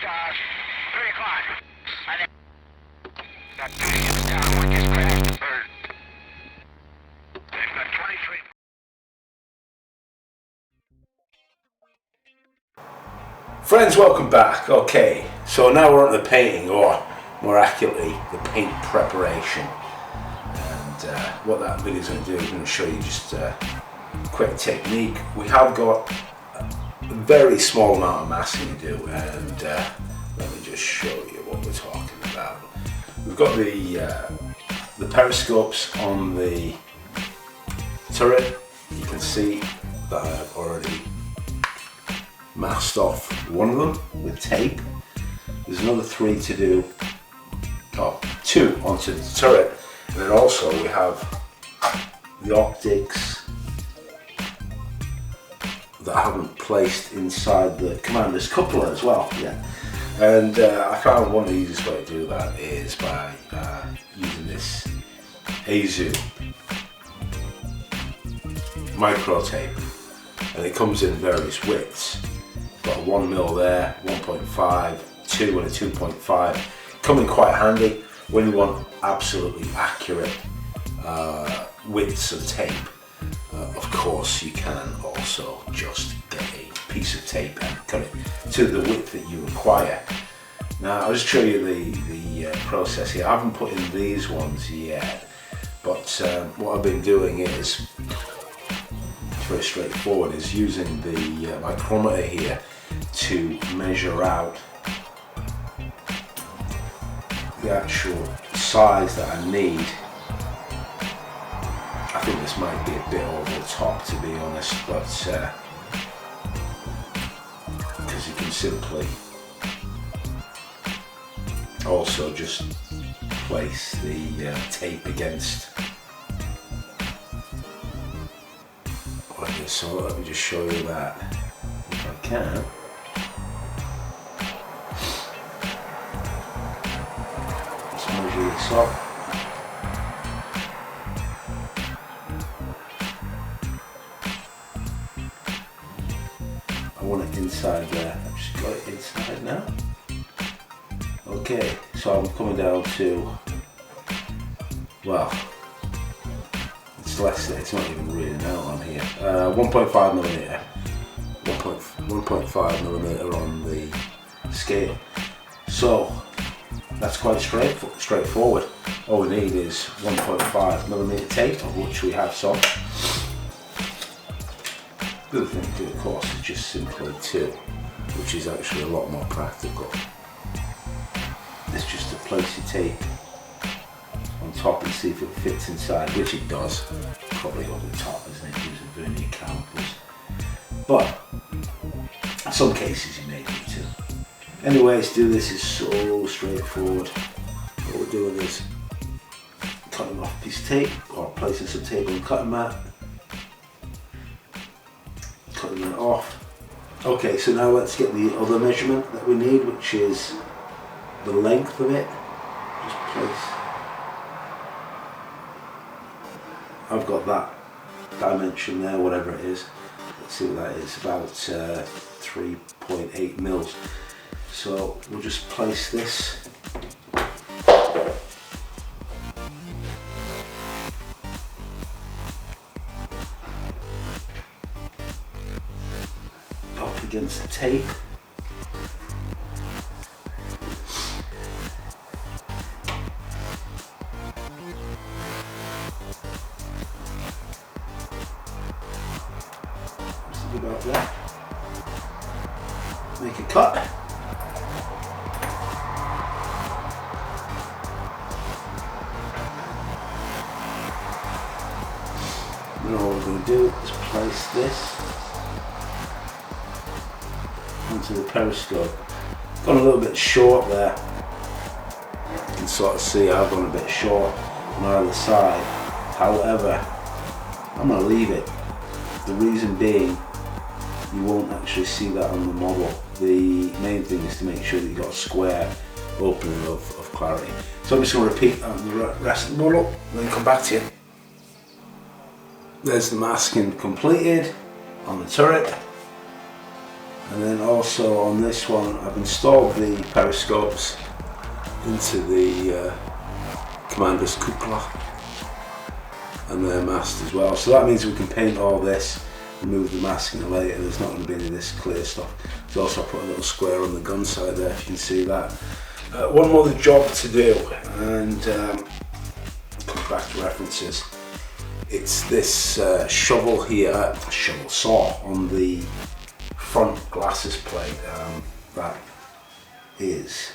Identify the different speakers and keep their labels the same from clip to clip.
Speaker 1: 3 o'clock. Got 2 units down, one just crashed and burned. They've got 23.
Speaker 2: Friends, welcome back. Okay, so now we're on the painting, or more accurately, the paint preparation. And what that video is going to do is going to show you just a quick technique. We have got a very small amount of masking to do, and let me just show you what we're talking about. We've got the periscopes on the turret. You can see that I've already masked off one of them with tape. There's another 3 to do, or 2 onto the turret, and then also we have the optics that I haven't placed inside the commander's coupler as well. Yeah, and I found one of the easiest way to do that is by using this AZU micro tape, and it comes in various widths. Got a 1mm there, 1.5, 2 and a 2.5. Come in quite handy when you want absolutely accurate widths of tape. Of course, you can also just get a piece of tape and cut it to the width that you require. Now, I'll just show you the process here. I haven't put in these ones yet, but what I've been doing is, it's very straightforward, is using the micrometer here to measure out the actual size that I need. I think this might be a bit over the top, to be honest, but because you can simply also just place the tape against. Okay, so let me just show you that if I can. Let's measure this up. I want it inside there. I've just got it inside now. Okay, so I'm coming down to, well, it's less, it's not even reading out on here. 1.5mm. 1.5mm on the scale. So that's quite straightforward. All we need is 1.5mm tape, of which we have some. The other thing to do, of course, is just simply 2, which is actually a lot more practical. It's just to place your tape on top and see if it fits inside, which it does. Probably over the top, isn't it, using vernier calipers. But in some cases you may need to. Anyways, do this is so straightforward. What we're doing is cutting off a piece of tape, or placing some tape on the cutting mat. Cutting it off. Okay, so now let's get the other measurement that we need, which is the length of it. Just place. I've got that dimension there, whatever it is. Let's see what that is, about 3.8 mils. So we'll just place this up against the tape. About that. Make a cut. Now all we're going to do is place this onto the periscope. Gone a little bit short there. You can sort of see I've gone a bit short on either side. However, I'm going to leave it. The reason being, you won't actually see that on the model. The main thing is to make sure that you've got a square opening of clarity. So I'm just going to repeat on the rest of the model, then come back to you. There's the masking completed on the turret. And then also on this one, I've installed the periscopes into the commander's cupola and their mast as well. So that means we can paint all this, remove the masking later. There's not going to be any of this clear stuff. So also I put a little square on the gun side there, if you can see that. One more job to do, and come back to references. It's this shovel here, shovel saw on the front glasses plate. That is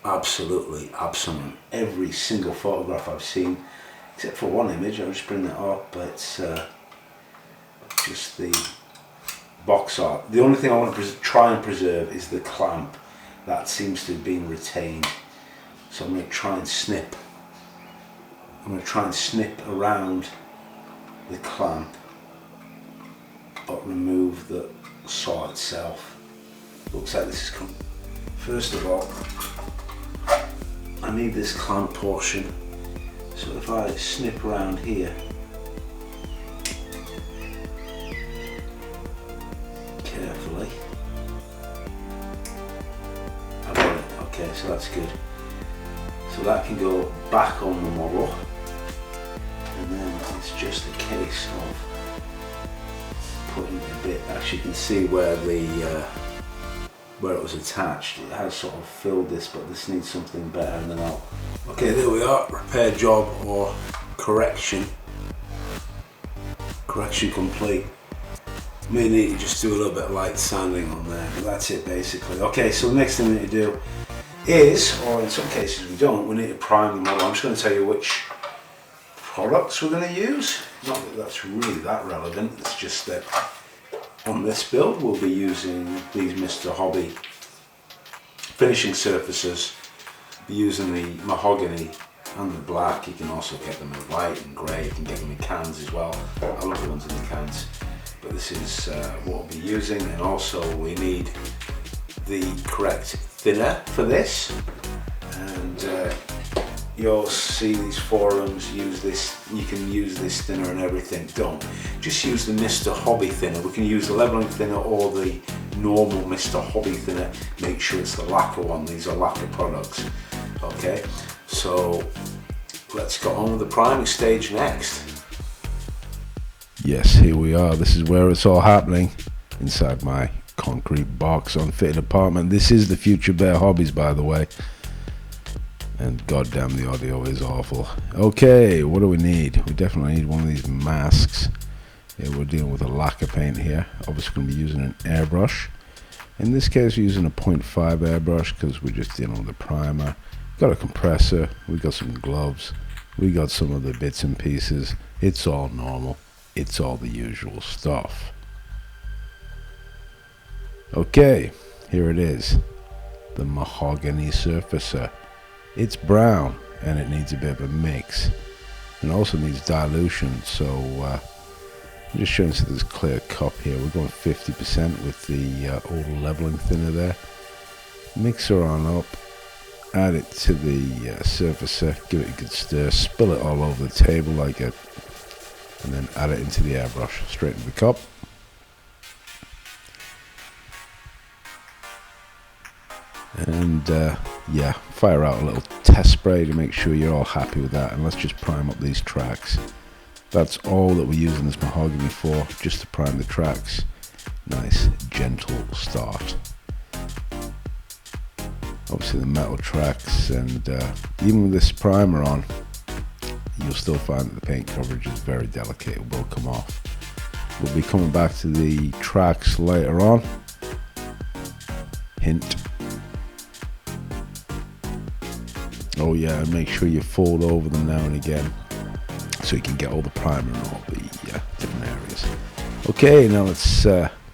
Speaker 2: absolutely absent. Every single photograph I've seen, except for one image, I'll just bring that up, it's just the box art. The only thing I want to try and preserve is the clamp. That seems to have been retained. So I'm going to try and snip. I'm going to try and snip around the clamp, but remove the saw itself. Looks like this is coming. First of all, I need this clamp portion. So if I snip around here, carefully, I've got it. Okay, so that's good. So that can go back on the model, and then it's just a case of putting a bit. Actually, you can see where the where it was attached. It has sort of filled this, but this needs something better. And then okay, there we are. Repair job or correction. Correction complete. May need to just do a little bit of light sanding on there, but that's it basically. Okay, so the next thing we need to do is, or in some cases we don't, we need to prime the model. I'm just going to tell you which products we're going to use. Not that that's really that relevant, it's just that on this build we'll be using these Mr. Hobby finishing surfaces, be using the mahogany and the black. You can also get them in white and grey, you can get them in cans as well. I love the ones in the cans, but this is what we'll be using. And also we need the correct thinner for this, and you'll see these forums use this. You can use this thinner and everything. Don't just use the Mr. Hobby thinner. We can use the leveling thinner or the normal Mr. Hobby thinner. Make sure it's the lacquer one. These are lacquer products. Okay, so let's go on with the priming stage next. Yes, here we are. This is where it's all happening inside my concrete box unfitted apartment. This is the future Bear Hobbies, by the way. And goddamn, the audio is awful. Okay, what do we need? We definitely need one of these masks. Yeah, we're dealing with a lacquer paint here. Obviously going to be using an airbrush. In this case, we're using a 0.5 airbrush because we're just dealing with a primer. Got a compressor, we got some gloves, we got some of the bits and pieces. It's all normal. It's all the usual stuff. Okay, here it is. The Mahogany Surfacer. It's brown and it needs a bit of a mix. It also needs dilution, so I'm just showing you this clear cup here. We're going 50% with the old leveling thinner there. Mix her on up, add it to the surfacer, give it a good stir, spill it all over the table like it, and then add it into the airbrush, straight into the cup. And yeah, fire out a little test spray to make sure you're all happy with that, and let's just prime up these tracks. That's all that we're using this mahogany for, just to prime the tracks. Nice gentle start. Obviously the metal tracks, and even with this primer on, you'll still find that the paint coverage is very delicate. It will come off. We'll be coming back to the tracks later on. Hint. Oh yeah, and make sure you fold over them now and again so you can get all the primer in all the different areas. Okay, now let's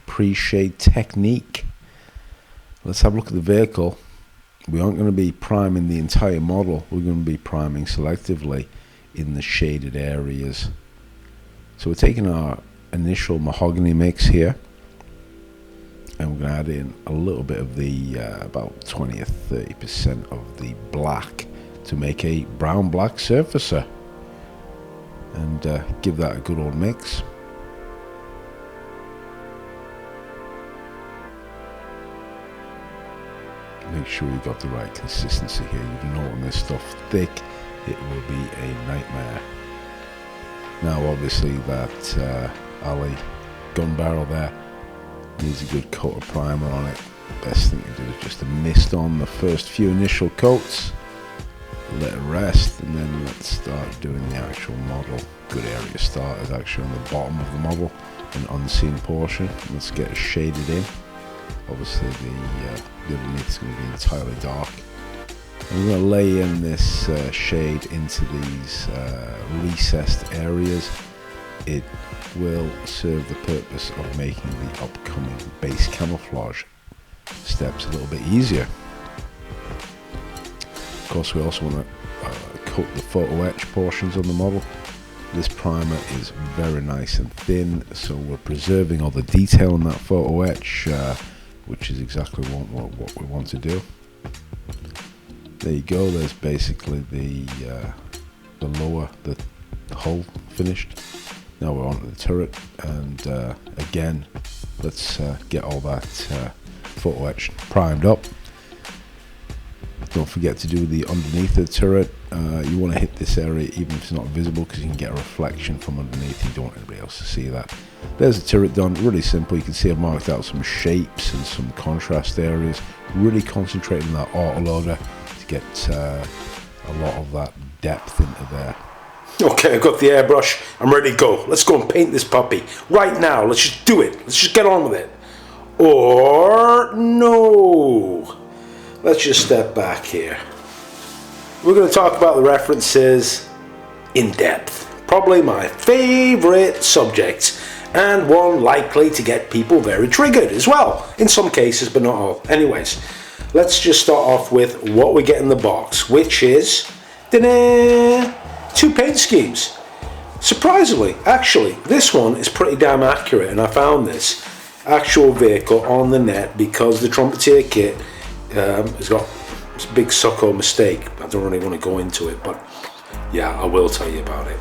Speaker 2: pre-shade technique. Let's have a look at the vehicle. We aren't going to be priming the entire model. We're going to be priming selectively in the shaded areas. So we're taking our initial mahogany mix here, and we're going to add in a little bit of the about 20 or 30% of the black to make a brown black surfacer, and give that a good old mix. make sure you got the right consistency here. You don't want this stuff thick, it will be a nightmare. Now obviously that alley gun barrel there needs a good coat of primer on it. Best thing to do is just to mist on the first few initial coats, let it rest, and then let's start doing the actual model. Good area to start is actually on the bottom of the model, an unseen portion. Let's get it shaded in. Obviously the underneath is going to be entirely dark. And we're going to lay in this shade into these recessed areas. It will serve the purpose of making the upcoming base camouflage steps a little bit easier. Of course, we also want to coat the photo etch portions on the model. This primer is very nice and thin, so we're preserving all the detail in that photo etch, which is exactly what we want to do. There you go. There's basically the hull finished. Now we're on to the turret, and again, let's get all that photo etch primed up. Don't forget to do the underneath the turret. You want to hit this area even if it's not visible, because you can get a reflection from underneath. You don't want anybody else to see that. There's the turret done. Really simple. You can see I've marked out some shapes and some contrast areas. Really concentrating on that autoloader to get a lot of that depth into there. Okay, I've got the airbrush. I'm ready to go. Let's go and paint this puppy right now. Let's just do it. Let's just get on with it. Or no. Let's just step back here. We're going to talk about the references in depth. Probably my favorite subject, and one likely to get people very triggered as well, in some cases, but not all. Anyways, let's just start off with what we get in the box, which is ta-da, 2 paint schemes. Surprisingly, actually, this one is pretty damn accurate, and I found this actual vehicle on the net because the Trumpeter kit has got this big sucko mistake. I don't really want to go into it, but yeah, I will tell you about it.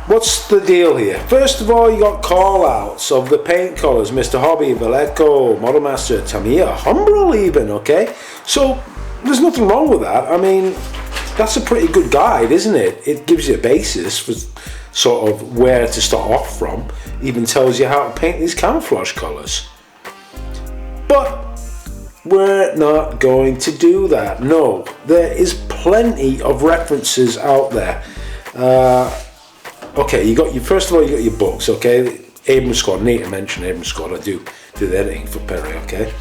Speaker 2: What's the deal here? First of all, you got call outs of the paint colors: Mr. Hobby, Vallejo, Model Master, TAMIYA, Humbrol even, okay? So there's nothing wrong with that. I mean, that's a pretty good guide, isn't it? It gives you a basis for sort of where to start off from. Even tells you how to paint these camouflage colors. But we're not going to do that. No, there is plenty of references out there. Okay, you got your, first of all, you got your books, okay? Abrams Squad, need to mention Abrams Squad. I do the editing for Perry, okay?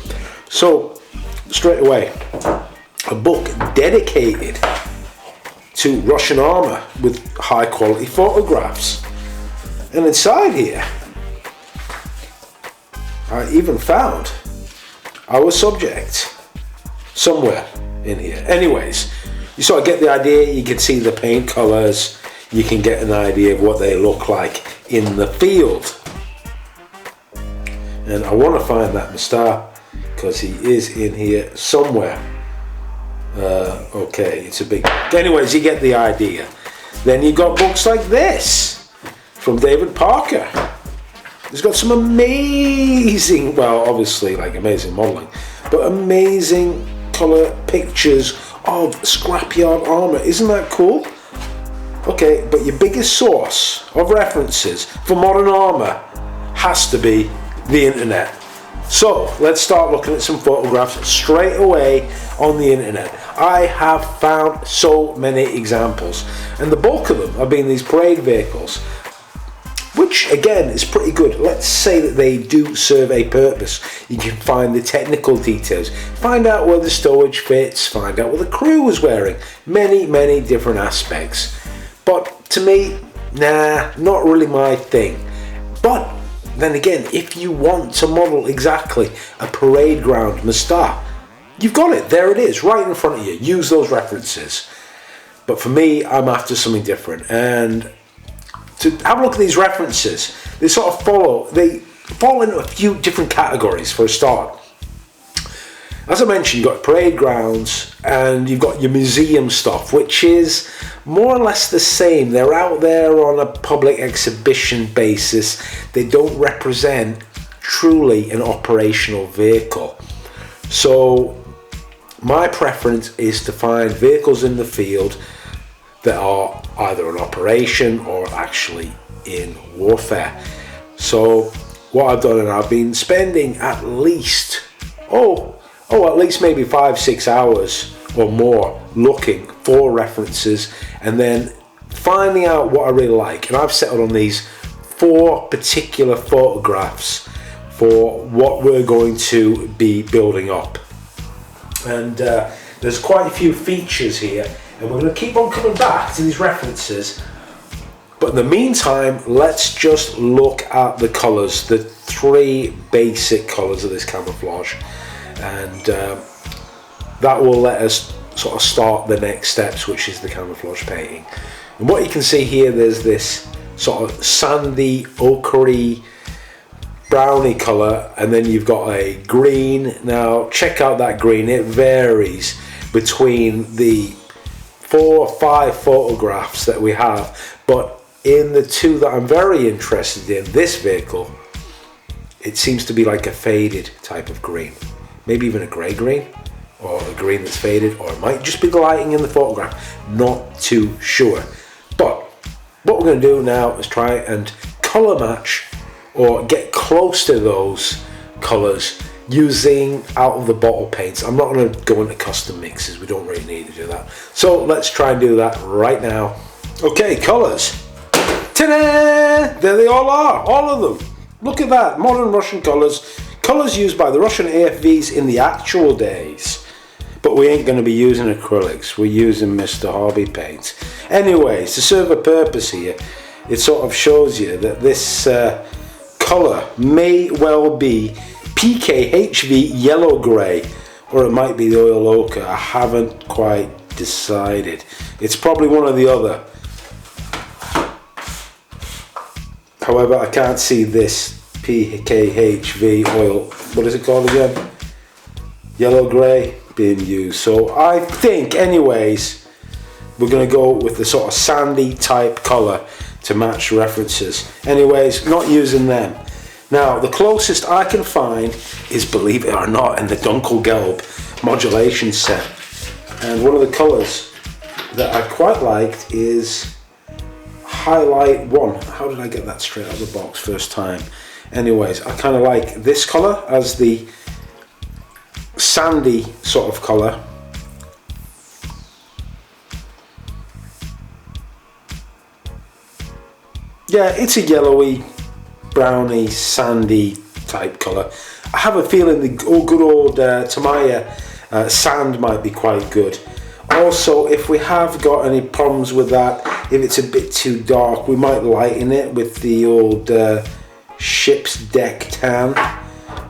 Speaker 2: So, straight away, a book dedicated to Russian armor with high quality photographs. And inside here, I even found our subject somewhere in here. Anyways, you sort of get the idea. You can see the paint colors. You can get an idea of what they look like in the field. And I want to find that MSTA because he is in here somewhere. Okay, it's a big book. Anyways, you get the idea. Then you got books like this from David Parker. He's got some amazing, well, obviously like amazing modeling, but amazing color pictures of scrapyard armor. Isn't that cool? Okay, but your biggest source of references for modern armor has to be the internet. So let's start looking at some photographs straight away on the internet. I have found so many examples, and the bulk of them have been these parade vehicles, which again is pretty good. Let's say that they do serve a purpose. You can find the technical details, find out where the stowage fits, find out what the crew was wearing, many different aspects. But to me, nah, not really my thing. But then again, if you want to model exactly a parade ground MSTA, you've got it. There it is, right in front of you. Use those references. But for me, I'm after something different. And to have a look at these references, they sort of fall into a few different categories for a start. As I mentioned, you've got parade grounds and you've got your museum stuff, which is more or less the same. They're out there on a public exhibition basis. They don't represent truly an operational vehicle. So my preference is to find vehicles in the field that are either in operation or actually in warfare. So what I've done, and I've been spending at least at least maybe 5-6 hours or more looking for references and then finding out what I really like. And I've settled on these 4 particular photographs for what we're going to be building up. And there's quite a few features here, and we're going to keep on coming back to these references. But in the meantime, let's just look at the colours, the 3 basic colours of this camouflage, and that will let us sort of start the next steps, which is the camouflage painting. And what you can see here, there's this sort of sandy, ochre-y, browny colour, and then you've got a green. Now check out that green, it varies between the 4 or 5 photographs that we have, but in the 2 that I'm very interested in, this vehicle, it seems to be like a faded type of green, maybe even a grey green, or a green that's faded, or it might just be the lighting in the photograph, not too sure. But what we're going to do now is try and colour match or get close to those colours using out of the bottle paints. I'm not going to go into custom mixes, we don't really need to do that. So let's try and do that right now. Okay, colours. Ta-da! There they all are, all of them. Look at that, modern Russian colours. Colours used by the Russian AFVs in the actual days. But we ain't going to be using acrylics, we're using Mr. Hobby paints. Anyways, to serve a purpose here, it sort of shows you that this colour may well be PKHV yellow grey, or it might be the oil ochre. I haven't quite decided. It's probably one or the other. However, I can't see this PKHV oil, what is it called again? Yellow grey being used. So I think, anyways, we're going to go with the sort of sandy type colour to match references. Anyways, not using them. Now, the closest I can find is, believe it or not, in the Dunkelgelb modulation set. And one of the colours that I quite liked is Highlight 1. How did I get that straight out of the box first time? Anyways, I kind of like this colour as the sandy sort of colour. Yeah, it's a yellowy, browny, sandy type colour. I have a feeling the good old TAMIYA sand might be quite good. Also, if we have got any problems with that, if it's a bit too dark, we might lighten it with the old ship's deck tan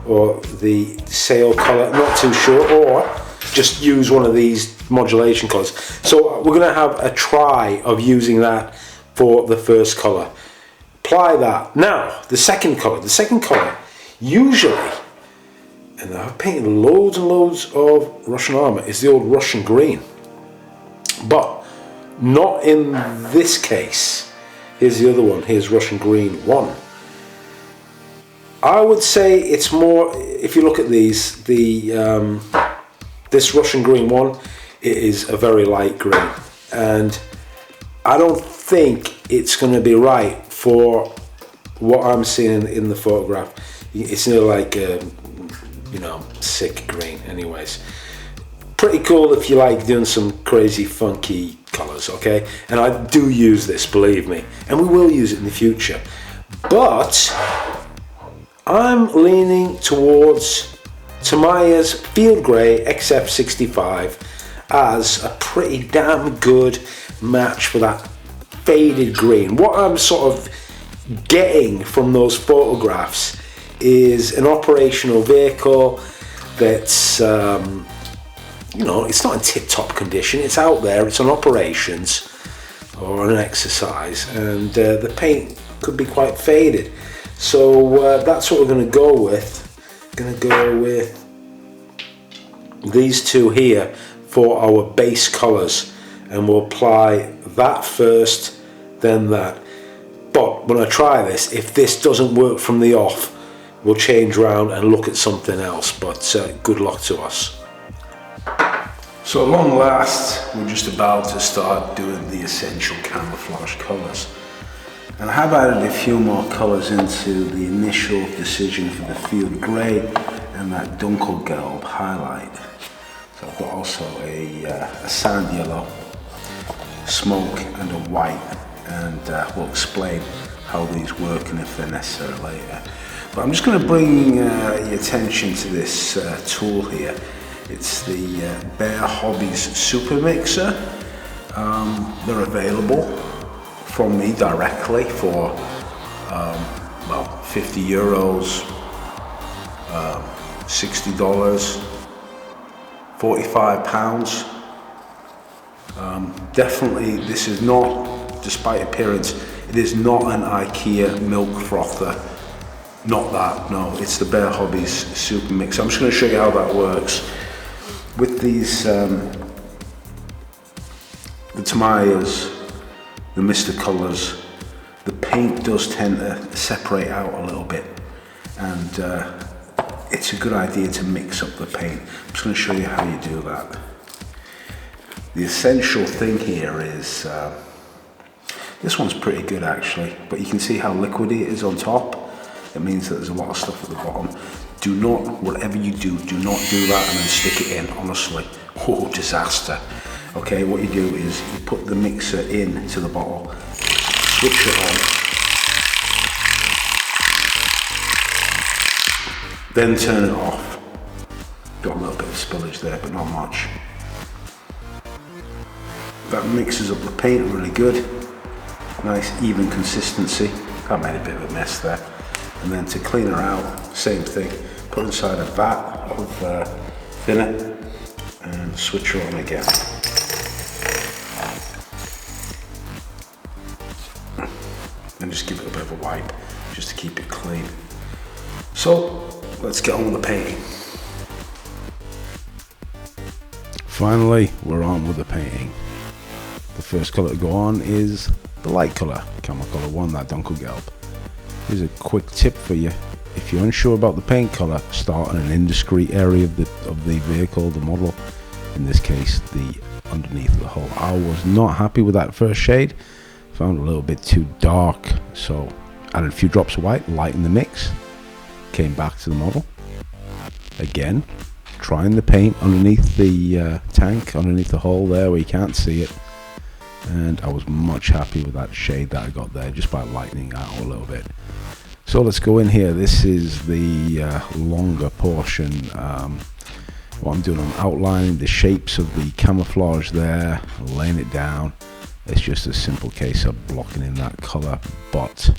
Speaker 2: or the sail colour, not too sure, or just use one of these modulation colours. So we're going to have a try of using that for the first colour. Apply that. Now, the second colour, usually, and I've painted loads and loads of Russian armour, is the old Russian green. But not in this case. Here's the other one, here's Russian green 1. I would say it's more, if you look at these, this Russian green 1, it is a very light green, and I don't think it's going to be right for what I'm seeing in the photograph. It's nearly like you know, sick green. Anyways, pretty cool if you like doing some crazy funky colors, okay? And I do use this, believe me, and we will use it in the future, but I'm leaning towards TAMIYA's Field Grey XF65 as a pretty damn good match for that faded green. What I'm sort of getting from those photographs is an operational vehicle that's you know, it's not in tip-top condition, it's out there, it's on operations or an exercise, and the paint could be quite faded. So that's what we're going to go with. Going to go with these two here for our base colours, and we'll apply that first, then that. But when I try this, if this doesn't work from the off, we'll change around and look at something else, but good luck to us. So at long last, we're just about to start doing the essential camouflage colours. And I have added a few more colours into the initial decision for the field grey and that dunkelgelb highlight. So I've got also a sand yellow, smoke and a white, and we'll explain how these work and if they're necessary later. But I'm just going to bring your attention to this tool here. It's the Bear Hobbies Super Mixer. They're available from me directly for well, 50 euros, $60, 45 pounds. Definitely, this is not, despite appearance, it is not an IKEA milk frother. Not that, no, it's the Bear Hobbies Super Mix. I'm just going to show you how that works. With these, the TAMIYAs, the Mr. Colours, the paint does tend to separate out a little bit, and it's a good idea to mix up the paint. I'm just going to show you how you do that. The essential thing here is, this one's pretty good actually, but you can see how liquidy it is on top. It means that there's a lot of stuff at the bottom. Do not, whatever you do, do not do that and then stick it in, honestly. Oh, disaster. Okay, what you do is you put the mixer into the bottle, switch it on, then turn it off. Got a little bit of spillage there, but not much. That mixes up the paint really good. Nice even consistency. I made a bit of a mess there. And then to clean her out, same thing. Put inside a vat of thinner and switch her on again. And just give it a bit of a wipe, just to keep it clean. So, let's get on with the painting. Finally, we're on with the painting. The first colour to go on is the light colour, Camo Colour 1, that dunkelgelb. Here's a quick tip for you. If you're unsure about the paint colour, start in an indiscreet area of the vehicle, the model. In this case, the underneath the hull. I was not happy with that first shade. Found it a little bit too dark, so added a few drops of white, lightened the mix. Came back to the model. Again, trying the paint underneath the tank, underneath the hull there where you can't see it. And I was much happy with that shade that I got there just by lightening it out a little bit. So let's go in here. This is the longer portion. What I'm doing, I'm outlining the shapes of the camouflage there, laying it down. It's just a simple case of blocking in that color, but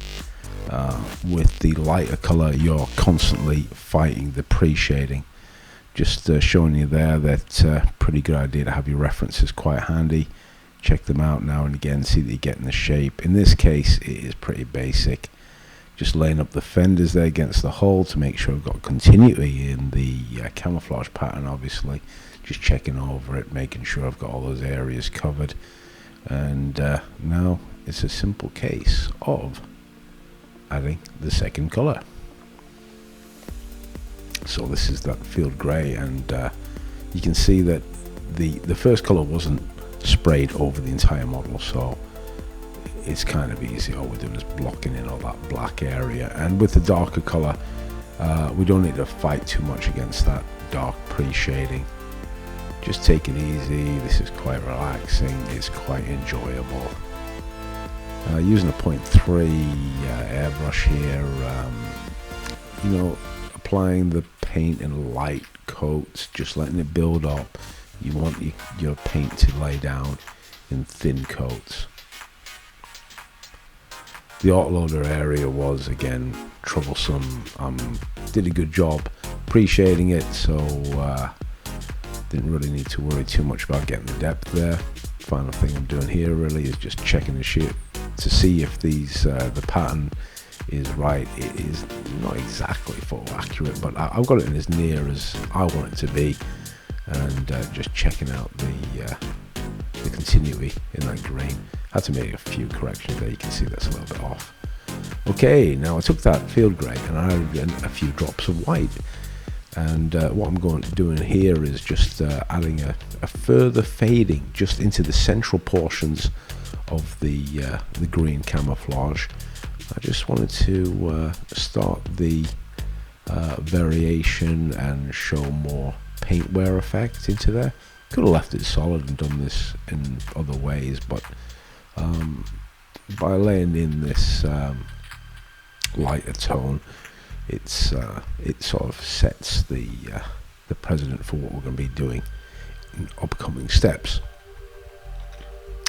Speaker 2: with the lighter color you're constantly fighting the pre-shading. Just showing you there that pretty good idea to have your references quite handy. Check them out now and again, see that you're getting the shape. In this case it is pretty basic, just laying up the fenders there against the hull to make sure I've got continuity in the camouflage pattern. Obviously just checking over it, making sure I've got all those areas covered, and now it's a simple case of adding the second color. So this is that field grey, and you can see that the first color wasn't sprayed over the entire model, so it's kind of easy. All we're doing is blocking in all that black area, and with the darker color we don't need to fight too much against that dark pre-shading. Just take it easy. This is quite relaxing, it's quite enjoyable. Using a 0.3 airbrush here, you know, applying the paint in light coats, just letting it build up. You want your paint to lay down in thin coats. The autoloader area was again troublesome. Did a good job pre-shading it, so didn't really need to worry too much about getting the depth there. Final thing I'm doing here really is just checking the shape to see if these the pattern is right. It is not exactly photo accurate, but I've got it in as near as I want it to be, and just checking out the continuity in that green. Had to make a few corrections there. You can see that's a little bit off. Okay, now I took that field grey and I added in a few drops of white. And what I'm going to do in here is just adding a further fading just into the central portions of the green camouflage. I just wanted to start the variation and show more paint wear effect into there. Could have left it solid and done this in other ways, but by laying in this lighter tone, it sort of sets the precedent for what we're going to be doing in upcoming steps.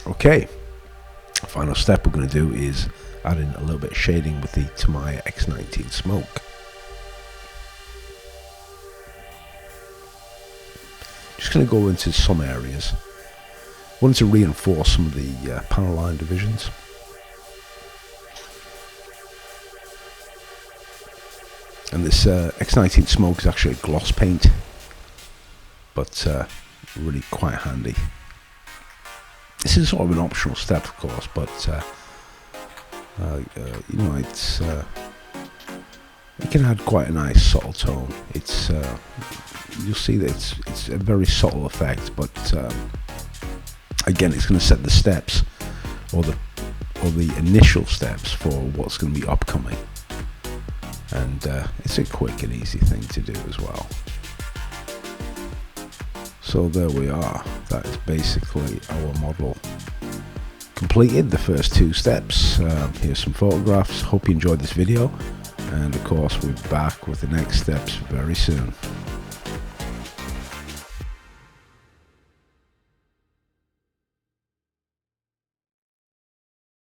Speaker 2: Okay, final step we're going to do is add in a little bit of shading with the TAMIYA X19 smoke. Just going to go into some areas. Wanted to reinforce some of the panel line divisions. And this X19 smoke is actually a gloss paint, but really quite handy. This is sort of an optional step, of course, but you know, it's it can add quite a nice subtle tone. It's you'll see that it's a very subtle effect, but again, it's going to set the steps or the initial steps for what's going to be upcoming. And it's a quick and easy thing to do as well. So there we are. That is basically our model completed, the first two steps. Here's some photographs. Hope you enjoyed this video, and of course we'll be back with the next steps very soon.